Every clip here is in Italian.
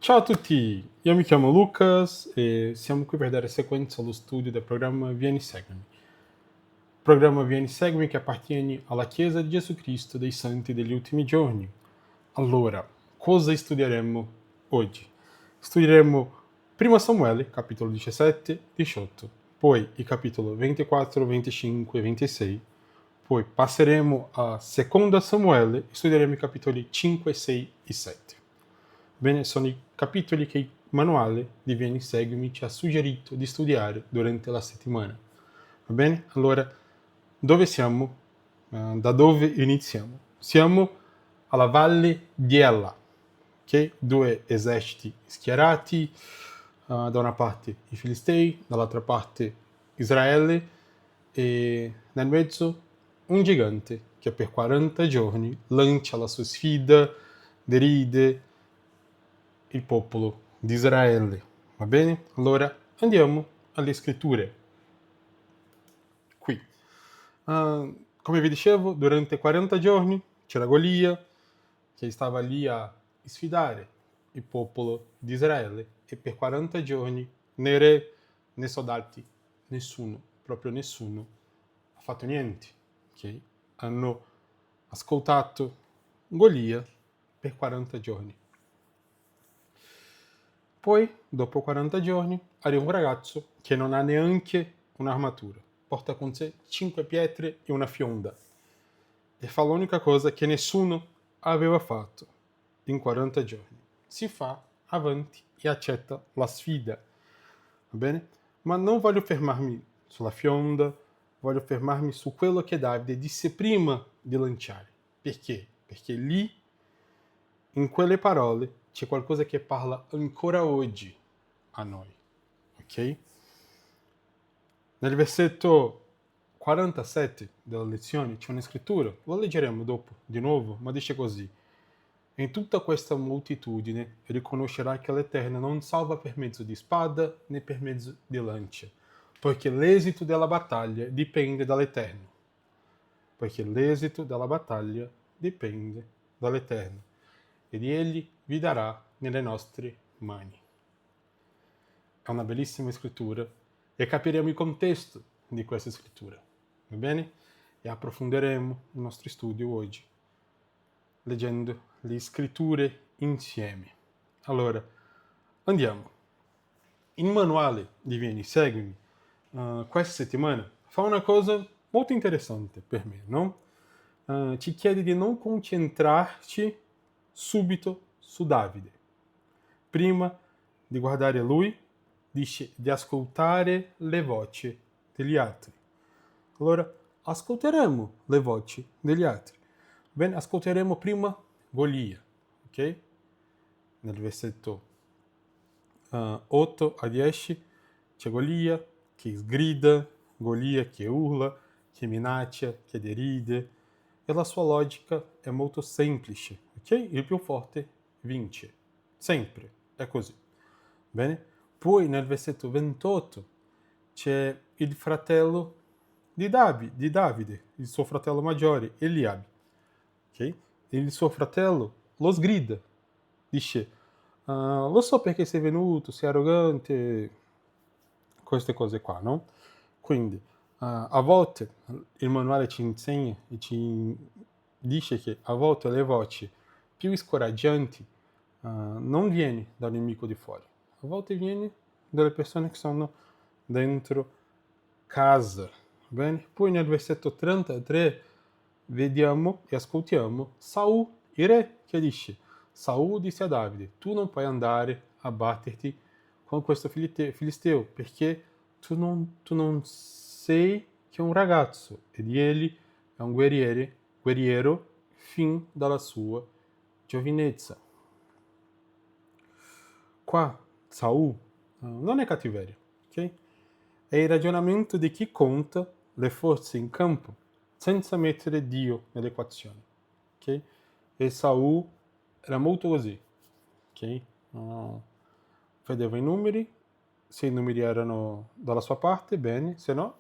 Ciao a tutti, io mi chiamo Lucas e siamo qui per dare sequenza allo studio del programma Vieni Seguimi. Programma Vieni Seguimi che appartiene alla Chiesa di Gesù Cristo dei Santi degli Ultimi Giorni. Allora, cosa studieremo oggi? Studieremo 1 Samuele, capitolo 17, 18, poi il capitolo 24, 25 e 26, poi passeremo a 2 Samuele e studieremo i capitoli 5, 6 e 7. Bene, sono i capitoli che il manuale di Vieni Seguimi ci ha suggerito di studiare durante la settimana. Va bene? Allora, dove siamo? Da dove iniziamo? Siamo alla valle di Ela, ok? Due eserciti schierati, da una parte i Filistei, dall'altra parte Israele, e nel mezzo un gigante che per 40 giorni lancia la sua sfida, deride il popolo di Israele. Va bene? Allora andiamo alle scritture. Qui. Come vi dicevo, durante 40 giorni c'era Golia che stava lì a sfidare il popolo di Israele e per 40 giorni né re né soldati, nessuno, proprio nessuno, ha fatto niente. Okay? Hanno ascoltato Golia per 40 giorni. Poi, dopo 40 giorni, arriva un ragazzo che non ha neanche un'armatura. Porta con sé 5 pietre e una fionda. E fa l'unica cosa che nessuno aveva fatto in 40 giorni. Si fa avanti e accetta la sfida. Va bene? Ma non voglio fermarmi sulla fionda, voglio fermarmi su quello che Davide disse prima di lanciare. Perché? Perché lì, in quelle parole, c'è qualcosa che parla ancora oggi a noi. Ok? Nel versetto 47 della lezione c'è una scrittura, lo leggeremo dopo di nuovo, ma dice così: in tutta questa moltitudine riconoscerai che l'Eterno non salva per mezzo di spada né per mezzo di lancia, poiché l'esito della battaglia dipende dall'Eterno. Poiché l'esito della battaglia dipende dall'Eterno, ed Egli vi darà nelle nostre mani. È una bellissima scrittura e capiremo il contesto di questa scrittura, va bene? E approfondiremo i nostri studi oggi, leggendo le scritture insieme. Allora, andiamo. Il manuale di Vieni, seguimi, questa settimana fa una cosa molto interessante per me, no? Ci chiede di non concentrarci subito su Davide. Prima di guardare lui, dice di ascoltare le voci degli altri. Allora, ascolteremo le voci degli altri. Bene, ascolteremo prima Golia, ok? Nel versetto 8 a 10 c'è Golia che sgrida, Golia che urla, che minaccia, che deride, e la sua logica è molto semplice, ok? Il più forte vince, sempre, è così. Bene? Poi nel versetto 28 c'è il fratello di Davide, il suo fratello maggiore, Eliabe. Ok? Il suo fratello lo sgrida, dice: lo so perché sei venuto, sei arrogante, queste cose qua, no? Quindi a volte il manuale ci insegna e ci dice che a volte le voci più scoraggianti non viene dal nemico di fuori, a volte viene dalle persone che sono dentro casa. Bene? Poi nel versetto 33 vediamo e ascoltiamo Saul, il re, che dice: Saul disse a Davide: tu non puoi andare a batterti con questo filisteo, perché tu non sei che un ragazzo, ed egli è un guerriero fin dalla sua giovinezza. Qua Saul non è cattiveria, ok? È il ragionamento di chi conta le forze in campo senza mettere Dio nell'equazione, ok? E Saul era molto così, ok? Vedeva i numeri, se i numeri erano dalla sua parte, bene, se no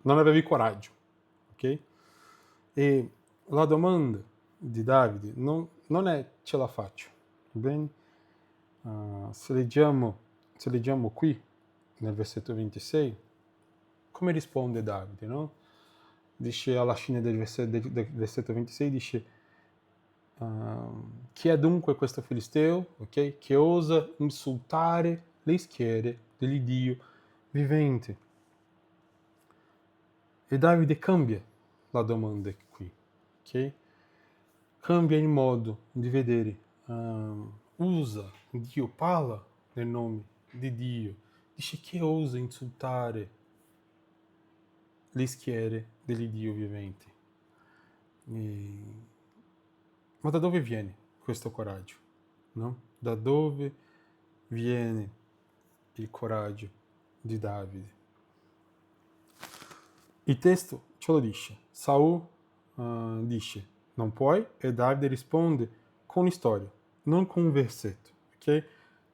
non avevi coraggio, ok? E la domanda di Davide non è ce la faccio, Bene? Se leggiamo qui, nel versetto 26, come risponde Davide, no? Dice alla fine del versetto 26, dice chi è dunque questo filisteo, ok? Che osa insultare le schiere dell'Iddio vivente. E Davide cambia la domanda qui, ok? Cambia il modo di vedere, usa Dio, parla nel nome di Dio, dice che osa insultare le schiere dell'Iddio vivente. Ma da dove viene questo coraggio? No? Da dove viene il coraggio di Davide? Il testo ce lo dice. Saul dice non puoi e Davide risponde con storia, non con un versetto. Ok?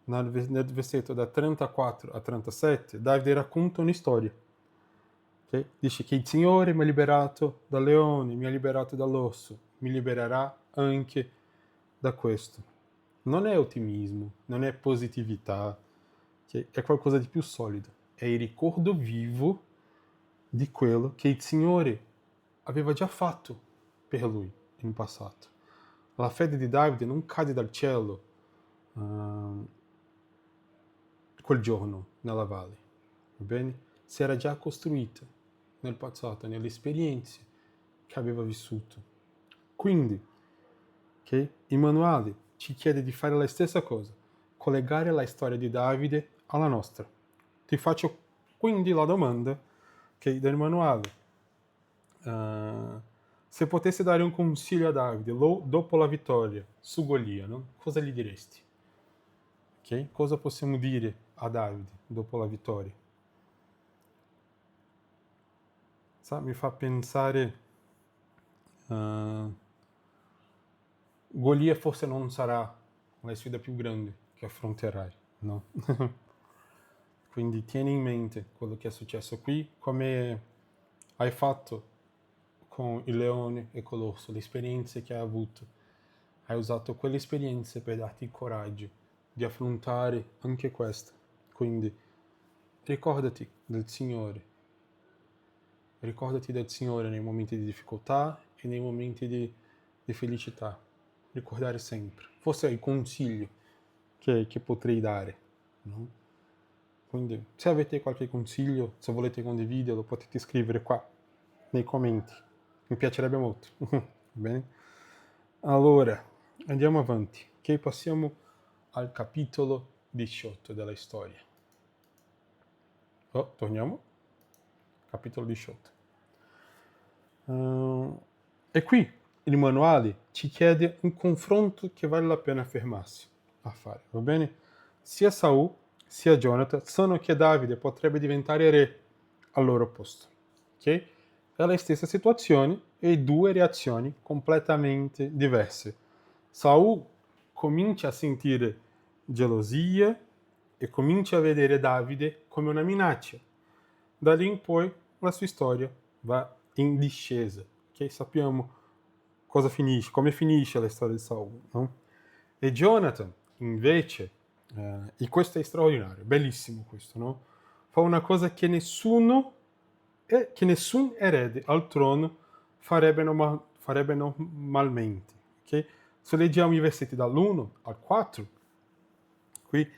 Nel versetto da 34 a 37 Davide racconta una storia. Okay? Dice che il Signore mi ha liberato dal leone, mi ha liberato dall'orso, mi libererà anche da questo. Non è ottimismo, non è positività, okay? È qualcosa di più solido. È il ricordo vivo di quello che il Signore aveva già fatto per lui in passato. La fede di Davide non cade dal cielo quel giorno nella valle, va bene? Si era già costruita nel passato, nelle esperienze che aveva vissuto. Quindi, okay, il manuale ci chiede di fare la stessa cosa, collegare la storia di Davide alla nostra. Ti faccio quindi la domanda, okay, del manuale. Se potessi dare un consiglio a Davide dopo la vittoria su Golia, no? Cosa gli diresti? Okay? Cosa possiamo dire a Davide dopo la vittoria? Mi fa pensare Golia forse non sarà la sfida più grande che affronterai, no? Quindi tieni in mente quello che è successo qui, come hai fatto con il leone e con l'orso, le esperienze che hai avuto. Hai usato quelle esperienze per darti il coraggio di affrontare anche questo. Quindi ricordati del Signore. Ricordati del Signore nei momenti di difficoltà e nei momenti di felicità. Ricordare sempre. Forse è il consiglio che potrei dare. No? Quindi se avete qualche consiglio, se volete condividerlo, potete scrivere qua nei commenti. Mi piacerebbe molto. Bene? Allora, andiamo avanti. Ok, passiamo al capitolo 18 della storia. Torniamo. Capitolo 18. E qui il manuale ci chiede un confronto che vale la pena fermarsi a fare, va bene? Sia Saul sia Jonathan sanno che Davide potrebbe diventare re al loro posto, ok? È la stessa situazione e due reazioni completamente diverse. Saul comincia a sentire gelosia e comincia a vedere Davide come una minaccia. Da lì in poi la sua storia va in discesa, ok? Sappiamo cosa finisce, come finisce la storia di Saul, no? E Jonathan, invece, e questo è straordinario, bellissimo questo, no? Fa una cosa che nessun erede al trono farebbe normalmente, ok? Se leggiamo i versetti dall'1 al 4, qui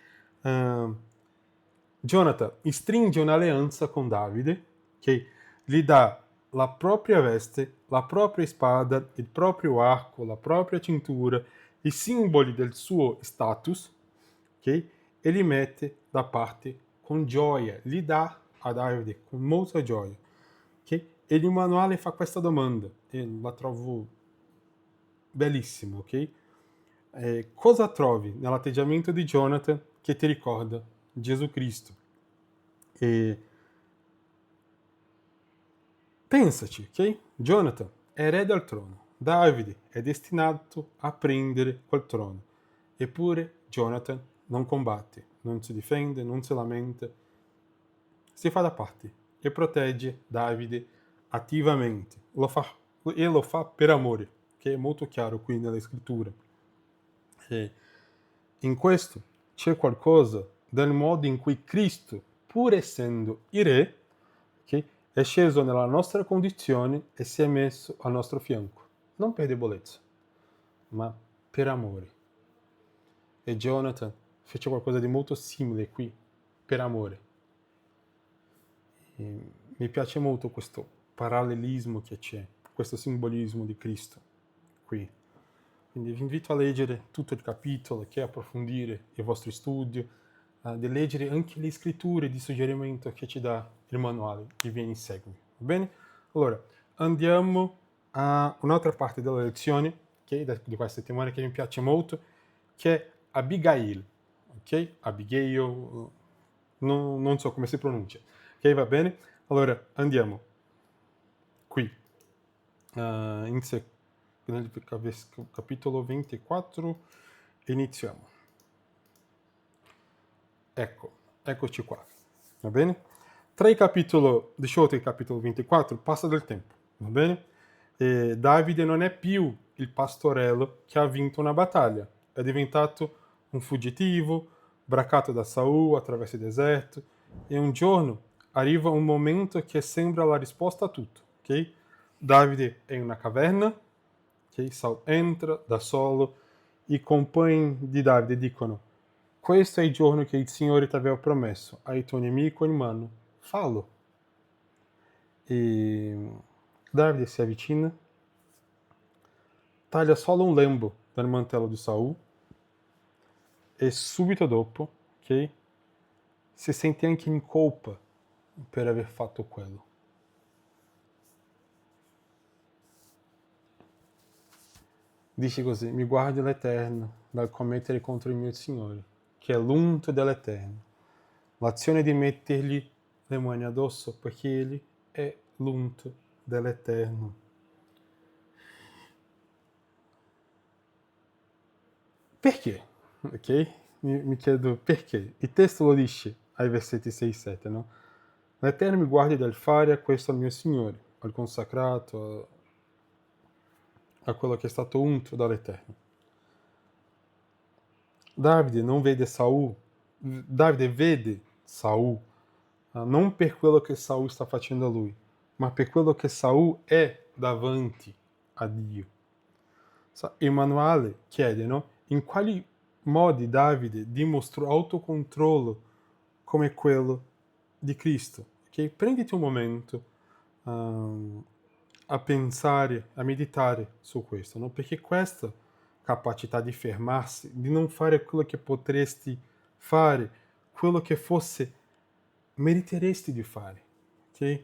Jonathan stringe un'alleanza con Davide, che gli dà la propria veste, la propria spada, il proprio arco, la propria cintura, i simboli del suo status, okay? E li mette da parte con gioia, li dà a Davide con molta gioia. Okay? E il manuale fa questa domanda, e la trovo bellissima, ok? Cosa trovi nell'atteggiamento di Jonathan che ti ricorda Gesù Cristo? E pensaci, ok? Jonathan è re del trono, Davide è destinato a prendere quel trono, eppure Jonathan non combatte, non si difende, non si lamenta, si fa da parte e protegge Davide attivamente, lo fa per amore, che è molto chiaro qui nella scrittura. in questo c'è qualcosa del modo in cui Cristo, pur essendo il Re, okay, è sceso nella nostra condizione e si è messo al nostro fianco, non per debolezza, ma per amore. E Jonathan fece qualcosa di molto simile qui, per amore. E mi piace molto questo parallelismo che c'è, questo simbolismo di Cristo qui. Quindi vi invito a leggere tutto il capitolo, che approfondire il vostro studio, di leggere anche le scritture di suggerimento che ci dà il manuale che viene in seguito. Va bene? Allora, andiamo a un'altra parte della lezione, okay, di questa settimana che mi piace molto, che è Abigail. Ok? Abigail, non so come si pronuncia. Ok, va bene? Allora, andiamo qui, nel capitolo 24, iniziamo. Eccoci qua, va bene? Tra il capitolo 18 e il capitolo 24 passa del tempo, va bene? E Davide non è più il pastorello che ha vinto una battaglia, è diventato un fuggitivo, braccato da Saul attraverso il deserto, e un giorno arriva un momento che sembra la risposta a tutto, ok? Davide è in una caverna, ok? Saul entra da solo, i compagni di Davide dicono: questo è il giorno che il Signore ti aveva promesso, hai tuo nemico in mano, fallo. E Davide si avvicina, taglia solo un lembo dal mantello di Saul e subito dopo, ok, si sente anche in colpa per aver fatto quello. Dice così: mi guardi l'Eterno dal commettere contro il mio Signore, che è l'unto dell'Eterno. L'azione di mettergli le mani addosso, perché egli è l'unto dell'Eterno. Perché? Ok? Mi chiedo perché. Il testo lo dice ai versetti 6 e 7, no? L'Eterno mi guardi dal fare questo al mio Signore, al consacrato, a quello che è stato unto dall'Eterno. Davide vede Saul, non per quello che Saul sta facendo a lui, ma per quello che Saul è davanti a Dio. Emanuele chiede, no? In quali modi Davide dimostrò autocontrollo come quello di Cristo? Okay? Prenditi un momento a pensare, a meditare su questo, no? Perché questa capacità di fermarsi, di non fare quello che potresti fare, quello che fosse meriteresti di fare, ok?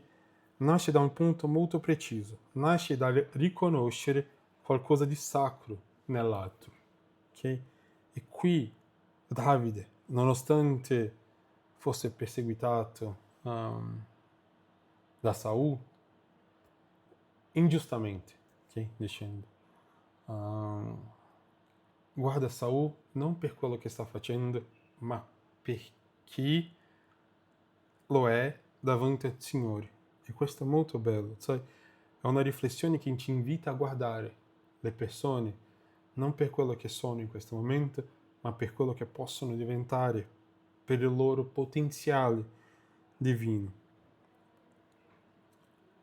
Nasce da un punto molto preciso, nasce dal riconoscere qualcosa di sacro nell'altro, ok? E qui Davide, nonostante fosse perseguitato da Saul, ingiustamente, ok? Dicendo, guarda Saul non per quello che sta facendo, ma per chi lo è davanti al Signore. E questo è molto bello, sai? È una riflessione che ci invita a guardare le persone non per quello che sono in questo momento, ma per quello che possono diventare, per il loro potenziale divino.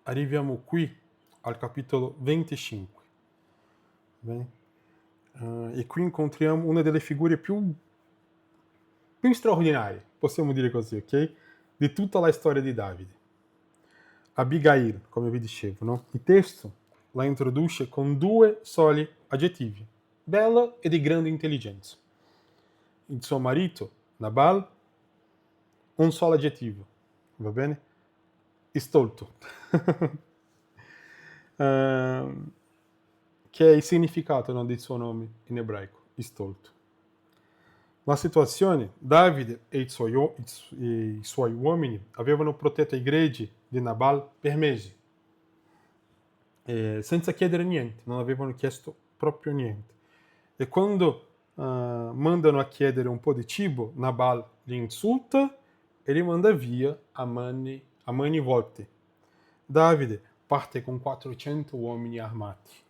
Arriviamo qui al capitolo 25. Bene? E qui incontriamo una delle figure più straordinarie, possiamo dire così, ok? Di tutta la storia di Davide. Abigail, come vi dicevo, no? Il testo la introduce con 2 soli aggettivi: bella e di grande intelligenza. Il suo marito, Nabal, un solo aggettivo, va bene? Stolto. Che è il significato, no, del suo nome in ebraico, stolto. La situazione: Davide e i suoi uomini avevano protetto i greggi di Nabal per mesi, senza chiedere niente, non avevano chiesto proprio niente. E quando mandano a chiedere un po' di cibo, Nabal li insulta e li manda via a mani volte. Davide parte con 400 uomini armati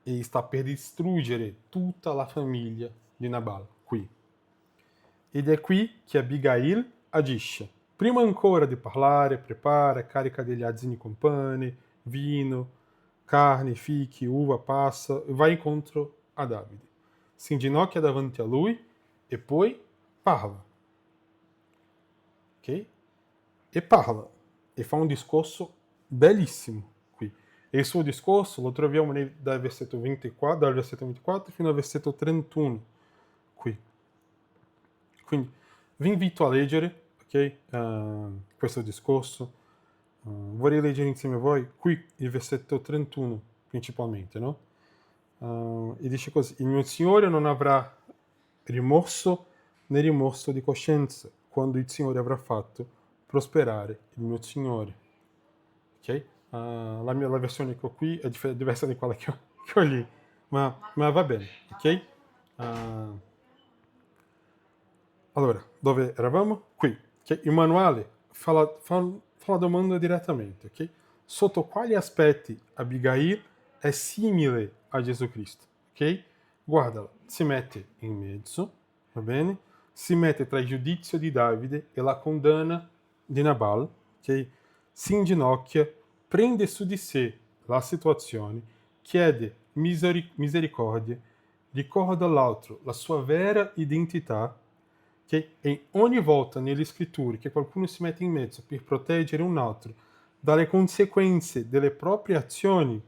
e sta per distruggere tutta la famiglia di Nabal, qui. Ed è qui che Abigail agisce. Prima ancora di parlare, prepara, carica degli asini con pane, vino, carne, fichi, uva passa, e vai incontro a Davide. Si inginocchia davanti a lui e poi parla. Ok? E parla. E fa un discorso bellissimo qui. E il suo discorso lo troviamo dal versetto 24 fino al versetto 31 qui. Quindi vi invito a leggere, ok, questo discorso. Vorrei leggere insieme a voi qui il versetto 31 principalmente, no? E dice così: il mio Signore non avrà rimorso né rimorso di coscienza quando il Signore avrà fatto prosperare il mio Signore. Ok? La versione che ho qui è diversa di quella che ho lì, ma va bene, ok? Allora, dove eravamo? Qui. Okay? Il manuale fa la domanda direttamente, ok? Sotto quali aspetti Abigail è simile a Gesù Cristo, ok? Guardala, si mette in mezzo, va bene? Si mette tra il giudizio di Davide e la condanna di Nabal, ok? Si inginocchia, prende su di sé la situazione, chiede misericordia, ricorda all'altro la sua vera identità, che e ogni volta nelle scritture che qualcuno si mette in mezzo per proteggere un altro dalle conseguenze delle proprie azioni,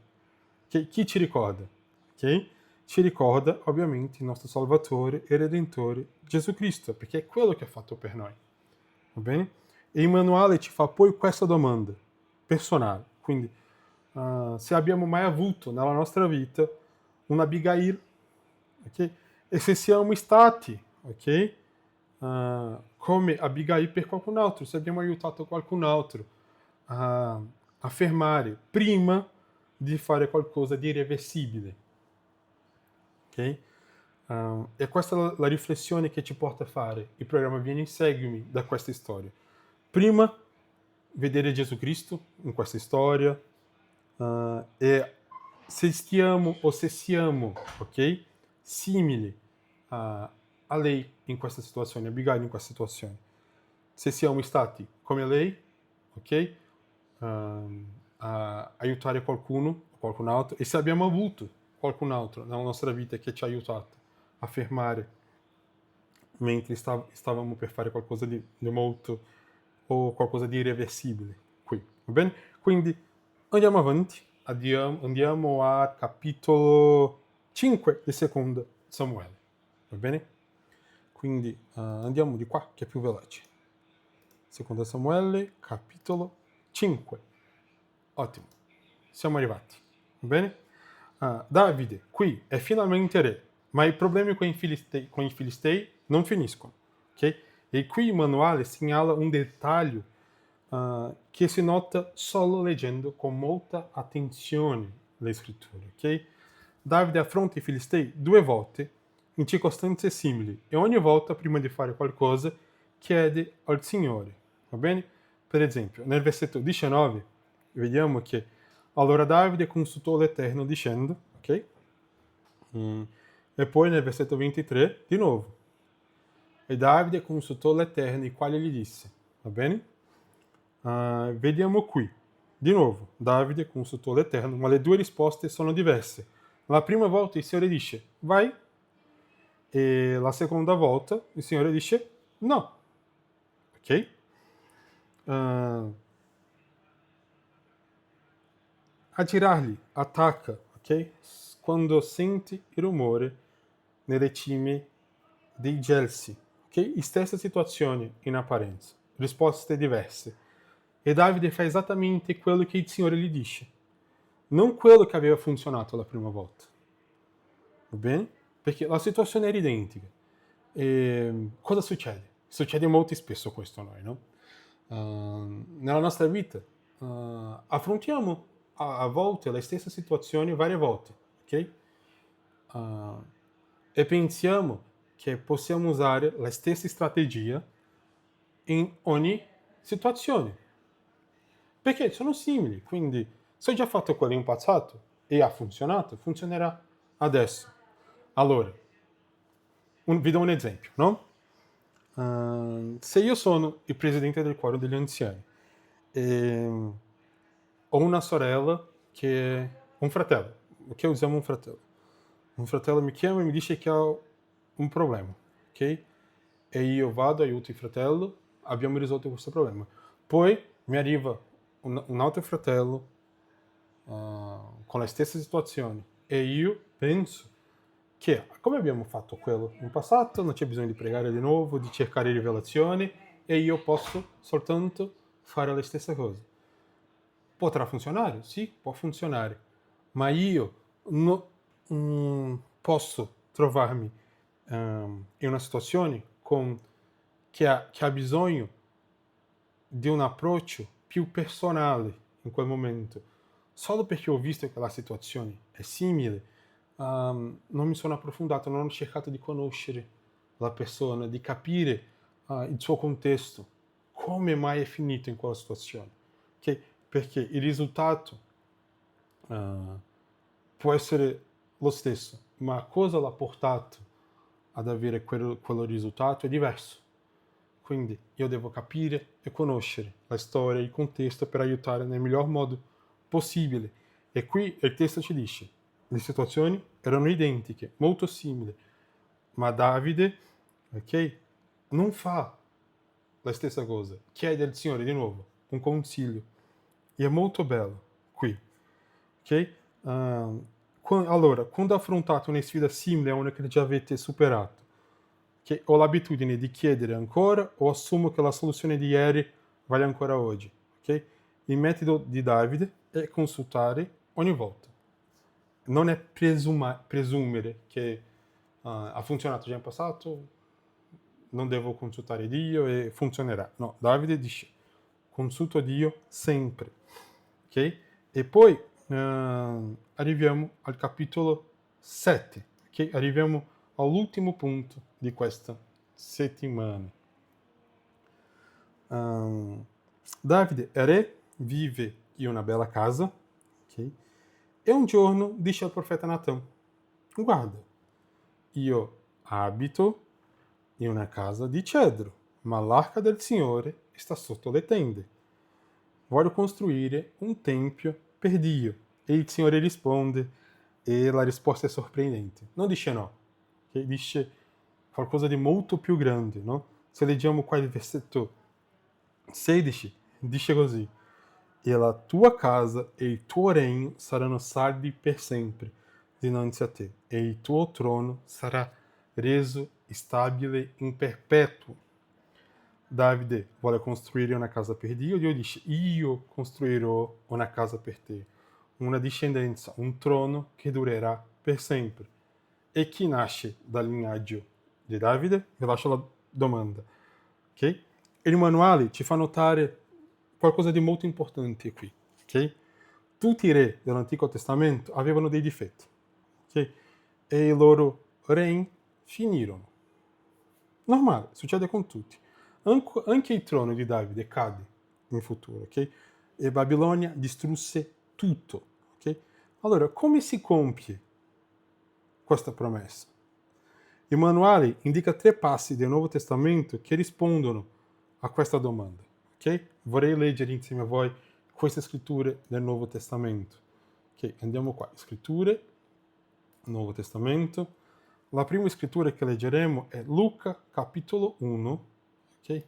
che chi ci ricorda? Okay? Ci ricorda ovviamente il nostro Salvatore e Redentore Gesù Cristo, perché è quello che ha fatto per noi. Va bene? E il manuale ci fa poi questa domanda personale. Quindi, se abbiamo mai avuto nella nostra vita una Abigail, ok? E se siamo stati, ok? Come Abigail per qualcun altro, se abbiamo aiutato qualcun altro a fermare prima di fare qualcosa di irreversibile. Ok? E questa è la riflessione che ci porta a fare il programma Vieni Seguimi da questa storia. Prima, vedere Gesù Cristo in questa storia, e se stiamo o se siamo, ok, simili a lei in questa situazione, a Abigail in questa situazione. Se siamo stati come lei, ok, a aiutare qualcuno, qualcun altro, e se abbiamo avuto qualcun altro nella nostra vita che ci ha aiutato a fermare mentre stavamo per fare qualcosa di molto o qualcosa di irreversibile qui, va bene? Quindi andiamo avanti, andiamo a capitolo 5 di seconda Samuele, va bene? Quindi andiamo di qua che è più veloce. Seconda Samuele, capitolo 5. Ottimo, siamo arrivati, va bene? Davide qui è finalmente re, ma i problemi con i filistei non finiscono, ok? E qui il manuale segnala un dettaglio che si nota solo leggendo con molta attenzione le scritture, ok? Davide affronta i filistei 2 volte in circostanze simili e ogni volta prima di fare qualcosa chiede al Signore, va bene? Per esempio, nel versetto 19 vediamo che allora Davide consultò l'Eterno dicendo, ok? E poi nel versetto 23 di nuovo. E Davide consultò l'Eterno, il quale gli disse, va bene? Vediamo qui, di nuovo, Davide consultò l'Eterno, ma le 2 risposte sono diverse. La prima volta il Signore dice, vai, e la seconda volta il Signore dice, no. Ok? A girargli, attacca, ok? Quando senti il rumore nelle cime dei gelsi, ok? Stessa situazione in apparenza, risposte diverse. E Davide fa esattamente quello che il Signore gli dice, non quello che aveva funzionato la prima volta. Va bene? Perché la situazione era identica. E cosa succede? Succede molto spesso questo a noi, no? Nella nostra vita affrontiamo a volte le stesse situazioni varie volte, ok? E pensiamo che possiamo usare la stessa strategia in ogni situazione, perché sono simili, quindi se ho già fatto quello in passato e ha funzionato, funzionerà adesso. Allora, vi do un esempio, no? Se io sono il presidente del quadro degli anziani e ho una sorella che un fratello, ok? Usiamo un fratello. Un fratello mi chiama e mi dice che ha un problema, ok? E io vado, aiuto il fratello, abbiamo risolto questo problema. Poi mi arriva un altro fratello con la stessa situazione e io penso che come abbiamo fatto quello in passato, non c'è bisogno di pregare di nuovo, di cercare rivelazioni e io posso soltanto fare la stessa cosa. Potrà funzionare? Sì, può funzionare, ma io posso trovarmi in una situazione che ha bisogno di un approccio più personale in quel momento. Solo perché ho visto che la situazione è simile, non mi sono approfondato, non ho cercato di conoscere la persona, di capire il suo contesto, come mai è finito in quella situazione. Okay? Perché il risultato può essere lo stesso, ma cosa l'ha portato ad avere quello risultato è diverso. Quindi io devo capire e conoscere la storia, il contesto per aiutare nel miglior modo possibile. E qui il testo ci dice, le situazioni erano identiche, molto simili, ma Davide, ok, non fa la stessa cosa, chiede al Signore di nuovo un consiglio. E è molto bello qui, ok? Allora, quando affrontate una sfida simile a una che già avete superato, che ho l'abitudine di chiedere ancora o assumo che la soluzione di ieri vale ancora oggi. Okay? Il metodo di Davide è consultare ogni volta. Non è presumere che ha funzionato già in passato, non devo consultare Dio e funzionerà. No, Davide dice consulto Dio sempre. Ok? E poi arriviamo al capitolo 7. Okay? Arriviamo all'ultimo punto di questa settimana. Davide è re, vive in una bella casa, okay? E un giorno dice al profeta Nathan, guarda, io abito in una casa di cedro, ma l'arca del Signore sta sotto le tende. Voglio costruire un tempio per Dio. E il Signore risponde, e la risposta è sorprendente. Non dice no, okay? Dice qualcosa di molto più grande, no? Se leggiamo qua il versetto 16, dice così, e la tua casa e il tuo regno saranno saldi per sempre dinanzi a te, e il tuo trono sarà reso stabile in perpetuo. Davide vuole costruire una casa per Dio, Dio dice, io costruirò una casa per te, una discendenza, un trono che durerà per sempre. E chi nasce dal lignaggio di Davide? Vi lascio la domanda. Okay? Il manuale ci fa notare qualcosa di molto importante qui. Okay? Tutti i re dell'Antico Testamento avevano dei difetti. Okay? E i loro regni finirono. Normale, succede con tutti. Anche il trono di Davide cade in futuro. Okay? E Babilonia distrusse tutto. Okay? Allora, come si compie questa promessa? Il manuale indica 3 passi del Nuovo Testamento che rispondono a questa domanda. Okay? Vorrei leggere insieme a voi queste scritture del Nuovo Testamento. Okay, andiamo qua, scritture, Nuovo Testamento. La prima scrittura che leggeremo è Luca capitolo 1. Okay?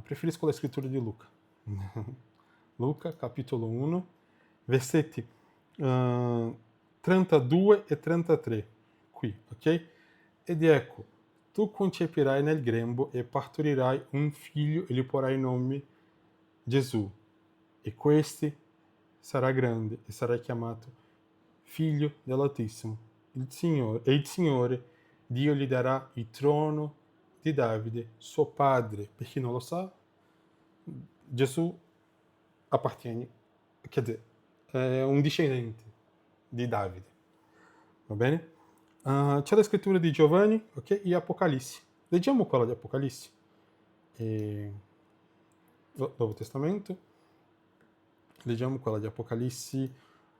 Preferisco le scritture di Luca. Luca capitolo 1, versetti 32 e 33. Qui, ok? Ed ecco, tu concepirai nel grembo e partorirai un figlio e gli porrai il nome Gesù. E questi sarà grande e sarà chiamato figlio dell'Altissimo. Il Signore, Dio gli darà il trono di Davide, suo padre. Per chi non lo sa, Gesù appartiene, quer dizer, è un discendente di Davide. Va bene? C'è la scrittura di Giovanni, ok? E Apocalisse. Leggiamo quella di Apocalisse. Nuovo Testamento. Leggiamo quella di Apocalisse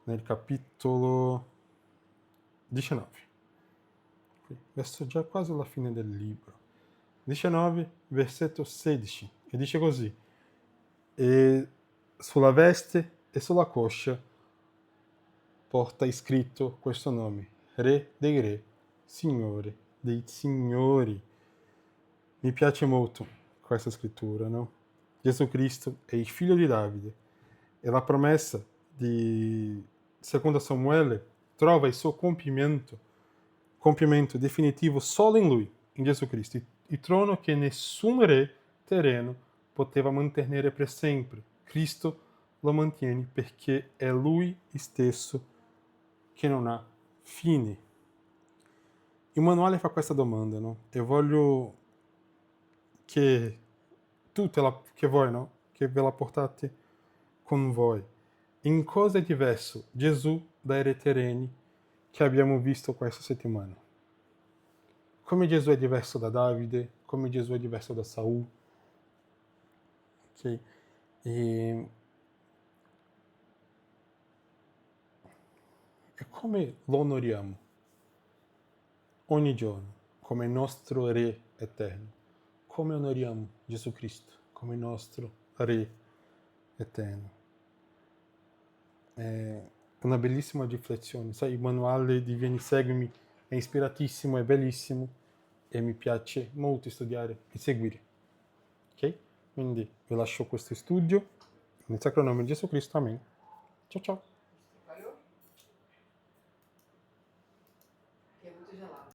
nel capitolo 19. qui, verso già quasi alla fine del libro. 19, versetto 16, e dice così: e sulla veste e sulla coscia porta scritto questo nome: Re dei Re, Signore dei Signori. Mi piace molto questa scrittura, no? Gesù Cristo è il figlio di Davide e la promessa di 2 Samuele trova il suo compimento definitivo solo in lui, in Gesù Cristo, il trono che nessun re terreno poteva mantenere per sempre. Cristo lo mantiene perché è lui stesso che non ha fine. Il manuale fa questa domanda, no? E voglio che che voi, no? Che ve la portate con voi. In cosa è diverso Gesù dai re terreni che abbiamo visto questa settimana? Come Gesù è diverso da Davide, come Gesù è diverso da Saul. Ok? E come lo onoriamo ogni giorno come nostro Re eterno? Come onoriamo Gesù Cristo come nostro Re eterno? È una bellissima riflessione. Sai, il manuale di Vieni Seguimi è ispiratissimo, è bellissimo e mi piace molto studiare e seguire. Ok? Quindi vi lascio questo studio nel sacro nome di Gesù Cristo. Amen. Ciao ciao.